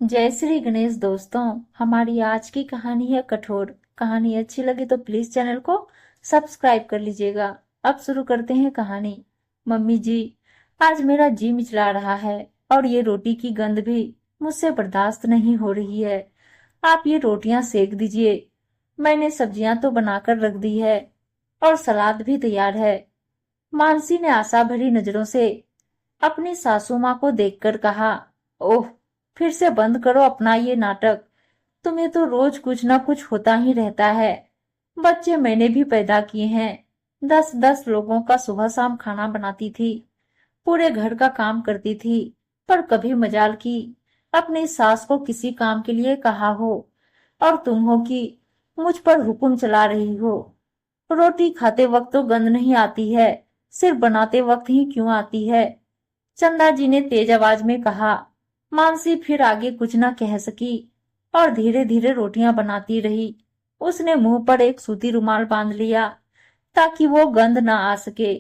जय श्री गणेश दोस्तों। हमारी आज की कहानी है कठोर। कहानी अच्छी लगी तो प्लीज चैनल को सब्सक्राइब कर लीजिएगा। अब शुरू करते हैं कहानी। मम्मी जी, आज मेरा जी मिचला रहा है और ये रोटी की गंध भी मुझसे बर्दाश्त नहीं हो रही है। आप ये रोटियां सेक दीजिए। मैंने सब्जियां तो बनाकर रख दी है और सलाद भी तैयार है। मानसी ने आशा भरी नजरों से अपनी सासू माँ को देखकर कहा, ओह, फिर से बंद करो अपना ये नाटक। तुम्हें तो रोज कुछ न कुछ होता ही रहता है। बच्चे मैंने भी पैदा किए हैं। 10-10 लोगों का सुबह शाम खाना बनाती थी, पूरे घर का काम करती थी, पर कभी मजाल की अपनी सास को किसी काम के लिए कहा हो। और तुम हो कि मुझ पर हुक्म चला रही हो। रोटी खाते वक्त तो गंध नहीं आती है, सिर्फ बनाते वक्त ही क्यों आती है? चंदा जी ने तेज आवाज में कहा। मानसी फिर आगे कुछ न कह सकी और धीरे धीरे रोटियां बनाती रही। उसने मुंह पर एक सूती रुमाल बांध लिया ताकि वो गंध न आ सके।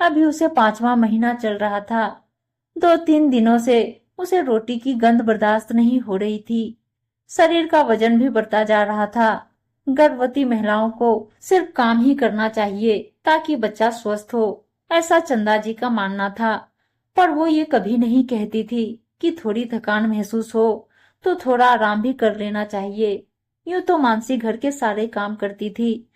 अभी उसे 5वां महीना चल रहा था। 2-3 दिनों से उसे रोटी की गंध बर्दाश्त नहीं हो रही थी। शरीर का वजन भी बढ़ता जा रहा था। गर्भवती महिलाओं को सिर्फ काम ही करना चाहिए ताकि बच्चा स्वस्थ हो, ऐसा चंदा जी का मानना था। पर वो ये कभी नहीं कहती थी कि थोड़ी थकान महसूस हो तो थोड़ा आराम भी कर लेना चाहिए। यूं तो मानसी घर के सारे काम करती थी।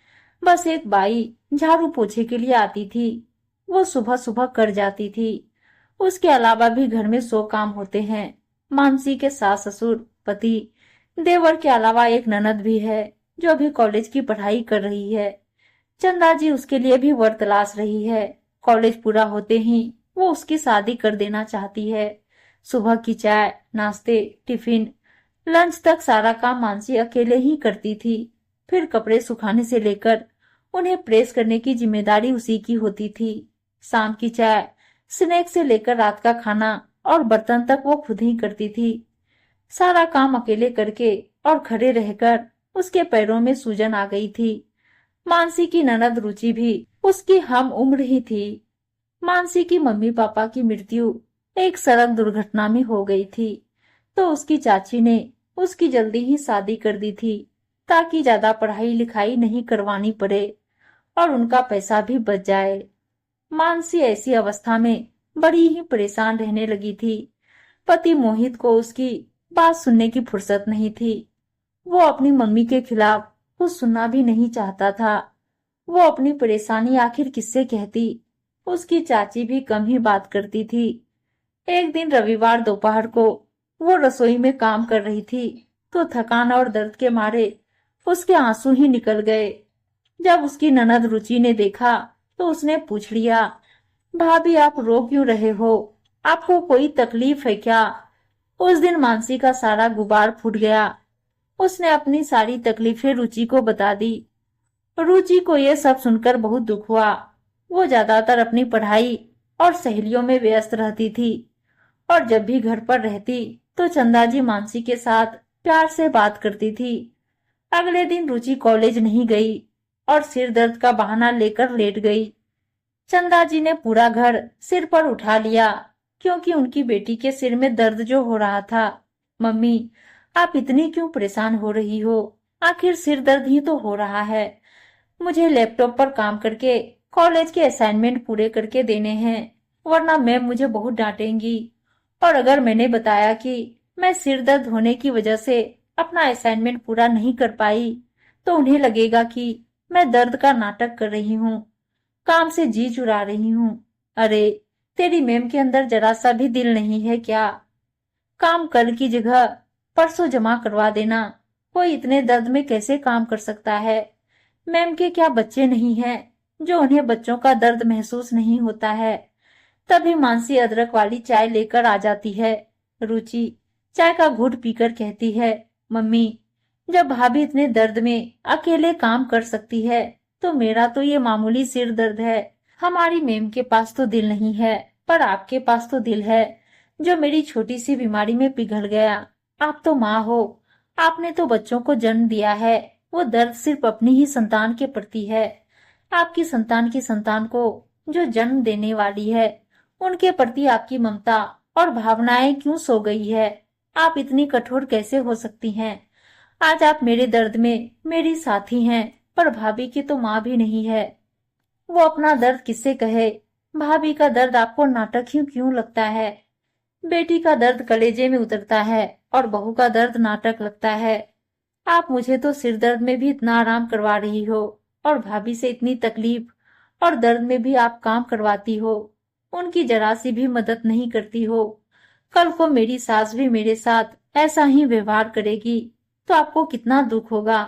बस एक बाई झाड़ू पोछे के लिए आती थी, वो सुबह सुबह कर जाती थी। उसके अलावा भी घर में 100 काम होते हैं। मानसी के सास ससुर, पति, देवर के अलावा एक ननद भी है जो अभी कॉलेज की पढ़ाई कर रही है। चंदा जी उसके लिए भी वर तलाश रही है। कॉलेज पूरा होते ही वो उसकी शादी कर देना चाहती है। सुबह की चाय, नाश्ते, टिफिन, लंच तक सारा काम मानसी अकेले ही करती थी। फिर कपड़े सुखाने से लेकर उन्हें प्रेस करने की जिम्मेदारी उसी की होती थी। शाम की चाय, स्नैक्स से लेकर रात का खाना और बर्तन तक वो खुद ही करती थी। सारा काम अकेले करके और खड़े रहकर उसके पैरों में सूजन आ गई थी। मानसी की ननद रुचि भी उसकी हम उम्र ही थी। मानसी की मम्मी पापा की मृत्यु एक सड़क दुर्घटना में हो गई थी, तो उसकी चाची ने उसकी जल्दी ही शादी कर दी थी ताकि ज्यादा पढ़ाई लिखाई नहीं करवानी पड़े और उनका पैसा भी बच जाए। मानसी ऐसी अवस्था में बड़ी ही परेशान रहने लगी थी। पति मोहित को उसकी बात सुनने की फुर्सत नहीं थी। वो अपनी मम्मी के खिलाफ कुछ सुनना भी नहीं चाहता था। वो अपनी परेशानी आखिर किससे कहती? उसकी चाची भी कम ही बात करती थी। एक दिन रविवार दोपहर को वो रसोई में काम कर रही थी तो थकान और दर्द के मारे उसके आंसू ही निकल गए। जब उसकी ननद रुचि ने देखा तो उसने पूछ लिया, भाभी आप रो क्यों रहे हो? आपको कोई तकलीफ है क्या? उस दिन मानसी का सारा गुबार फूट गया। उसने अपनी सारी तकलीफें रुचि को बता दी। रुचि को यह सब सुनकर बहुत दुख हुआ। वो ज्यादातर अपनी पढ़ाई और सहेलियों में व्यस्त रहती थी और जब भी घर पर रहती तो चंदा जी मानसी के साथ प्यार से बात करती थी। अगले दिन रुचि कॉलेज नहीं गई और सिर दर्द का बहाना लेकर लेट गई। चंदा जी ने पूरा घर सिर पर उठा लिया क्योंकि उनकी बेटी के सिर में दर्द जो हो रहा था। मम्मी, आप इतनी क्यों परेशान हो रही हो? आखिर सिर दर्द ही तो हो रहा है। मुझे लैपटॉप पर काम करके कॉलेज के असाइनमेंट पूरे करके देने हैं, वरना मैम मुझे बहुत डांटेंगी। और अगर मैंने बताया कि मैं सिर दर्द होने की वजह से अपना असाइनमेंट पूरा नहीं कर पाई तो उन्हें लगेगा कि मैं दर्द का नाटक कर रही हूँ, काम से जी चुरा रही हूँ। अरे, तेरी मैम के अंदर जरा सा भी दिल नहीं है क्या? काम कल की जगह परसों जमा करवा देना। कोई इतने दर्द में कैसे काम कर सकता है? मैम के क्या बच्चे नहीं हैं जो उन्हें बच्चों का दर्द महसूस नहीं होता है? तभी मानसी अदरक वाली चाय लेकर आ जाती है। रुचि चाय का घूंट पीकर कहती है, मम्मी, जब भाभी इतने दर्द में अकेले काम कर सकती है तो मेरा तो ये मामूली सिर दर्द है। हमारी मैम के पास तो दिल नहीं है, पर आपके पास तो दिल है जो मेरी छोटी सी बीमारी में पिघल गया। आप तो माँ हो, आपने तो बच्चों को जन्म दिया है। वो दर्द सिर्फ अपनी ही संतान के प्रति है। आपकी संतान की संतान को जो जन्म देने वाली है, उनके प्रति आपकी ममता और भावनाएं क्यों सो गई है? आप इतनी कठोर कैसे हो सकती हैं? आज आप मेरे दर्द में मेरी साथी हैं, पर भाभी की तो माँ भी नहीं है। वो अपना दर्द किससे कहे? भाभी का दर्द आपको नाटक ही क्यों लगता है? बेटी का दर्द कलेजे में उतरता है और बहू का दर्द नाटक लगता है। आप मुझे तो सिर दर्द में भी इतना आराम करवा रही हो और भाभी से इतनी तकलीफ और दर्द में भी आप काम करवाती हो। उनकी जरा सी भी मदद नहीं करती हो। कल को मेरी सास भी मेरे साथ ऐसा ही व्यवहार करेगी तो आपको कितना दुख होगा।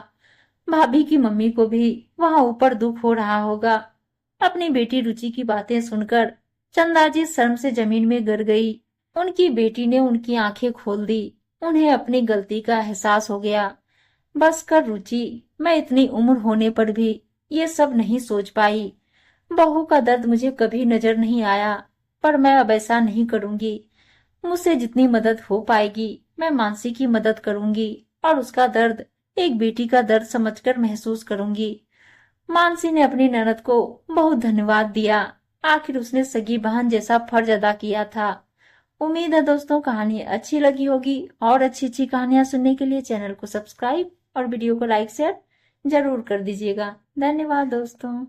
भाभी की मम्मी को भी वहां ऊपर दुख हो रहा होगा। अपनी बेटी रुचि की बातें सुनकर चंदा जी शर्म से जमीन में गिर गई। उनकी बेटी ने उनकी आंखें खोल दी। उन्हें अपनी गलती का एहसास हो गया। बस कर रुचि, मैं इतनी उम्र होने पर भी ये सब नहीं सोच पाई। बहू का दर्द मुझे कभी नजर नहीं आया, पर मैं अब ऐसा नहीं करूंगी। मुझसे जितनी मदद हो पाएगी मैं मानसी की मदद करूंगी और उसका दर्द एक बेटी का दर्द समझकर महसूस करूंगी। मानसी ने अपनी ननद को बहुत धन्यवाद दिया। आखिर उसने सगी बहन जैसा फर्ज अदा किया था। उम्मीद है दोस्तों कहानी अच्छी लगी होगी और अच्छी अच्छी कहानियां सुनने के लिए चैनल को सब्सक्राइब और वीडियो को लाइक शेयर जरूर कर दीजिएगा। धन्यवाद दोस्तों।